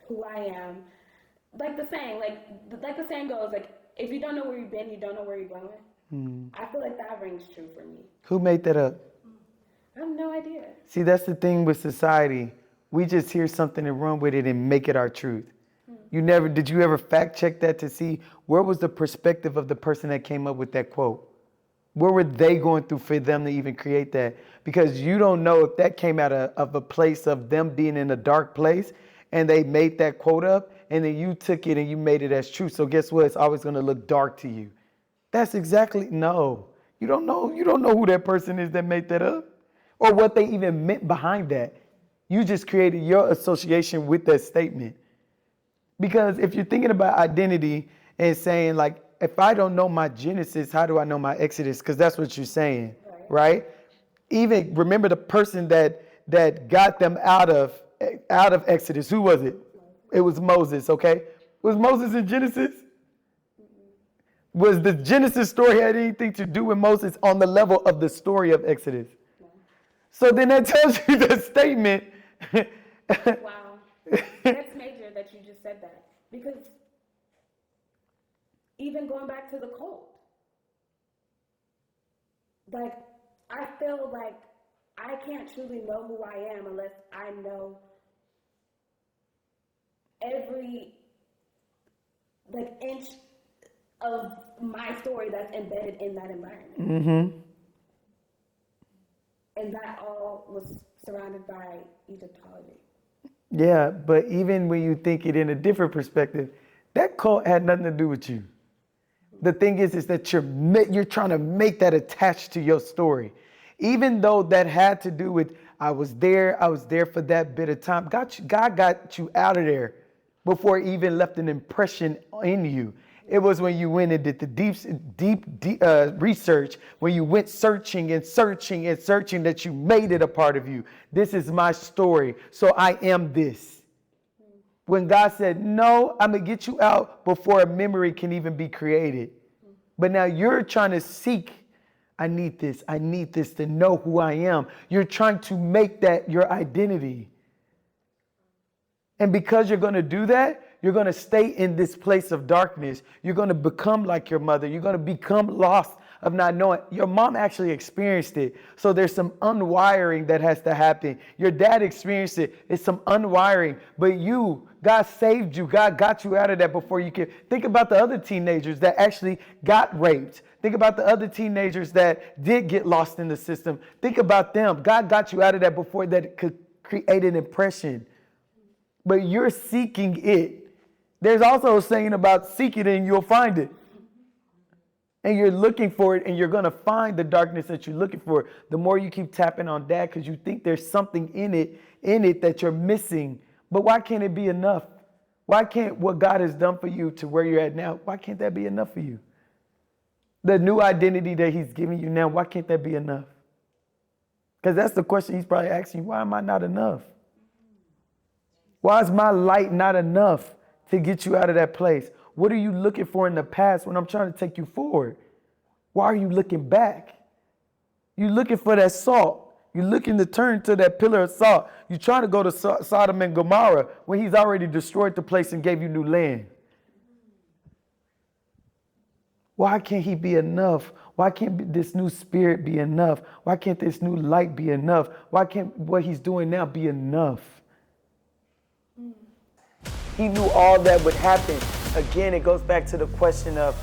who I am? Like the saying goes, like, if you don't know where you've been, you don't know where you're going. I feel like that rings true for me. Who made that up? I have no idea. See, that's the thing with society. We just hear something and run with it and make it our truth. Did you ever fact check that to see where was the perspective of the person that came up with that quote? Where were they going through for them to even create that? Because you don't know if that came out of a place of them being in a dark place and they made that quote up and then you took it and you made it as true. So guess what? It's always going to look dark to you. That's exactly, no. You don't know who that person is that made that up or what they even meant behind that. You just created your association with that statement. Because if you're thinking about identity and saying, like, if I don't know my Genesis, how do I know my Exodus? Because that's what you're saying, right? Even remember the person that got them out of Exodus. Who was it? It was Moses, okay? Was Moses in Genesis? Was the Genesis story had anything to do with Moses on the level of the story of Exodus? So then that tells you the statement. Wow. That's major that you just said that. Because even going back to the cult, like, I feel like I can't truly know who I am unless I know every, like, inch of my story that's embedded in that environment. Mm-hmm. And that all was surrounded by Egyptology. Yeah, but even when you think it in a different perspective, that cult had nothing to do with you. The thing is that you're trying to make that attached to your story. Even though that had to do with, I was there for that bit of time. God got you out of there before it even left an impression in you. It was when you went and did the deep research, when you went searching that you made it a part of you. This is my story, so I am this. When God said, no, I'm going to get you out before a memory can even be created. But now you're trying to seek, I need this to know who I am. You're trying to make that your identity. And because you're going to do that, you're going to stay in this place of darkness. You're going to become like your mother. You're going to become lost of not knowing. Your mom actually experienced it. So there's some unwiring that has to happen. Your dad experienced it. It's some unwiring. But God saved you. God got you out of that before you could. Think about the other teenagers that actually got raped. Think about the other teenagers that did get lost in the system. Think about them. God got you out of that before that could create an impression. But you're seeking it. There's also a saying about seek it and you'll find it. And you're looking for it and you're going to find the darkness that you're looking for. The more you keep tapping on that because you think there's something in it that you're missing. But why can't it be enough? Why can't what God has done for you to where you're at now, why can't that be enough for you? The new identity that he's giving you now, why can't that be enough? Because that's the question he's probably asking you. Why am I not enough? Why is my light not enough to get you out of that place? What are you looking for in the past when I'm trying to take you forward? Why are you looking back? You're looking for that salt. You're looking to turn to that pillar of salt. You're trying to go to Sodom and Gomorrah when he's already destroyed the place and gave you new land. Why can't he be enough? Why can't this new spirit be enough? Why can't this new light be enough? Why can't what he's doing now be enough? He knew all that would happen. Again, it goes back to the question of,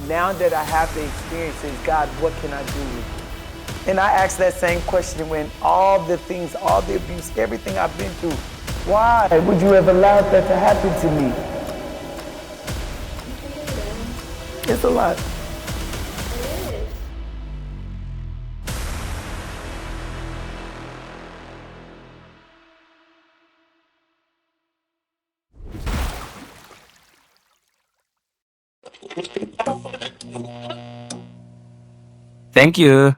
now that I have the experiences, God, what can I do? And I asked that same question when all the things, all the abuse, everything I've been through, why would you have allowed that to happen to me? It's a lot. It is. Thank you.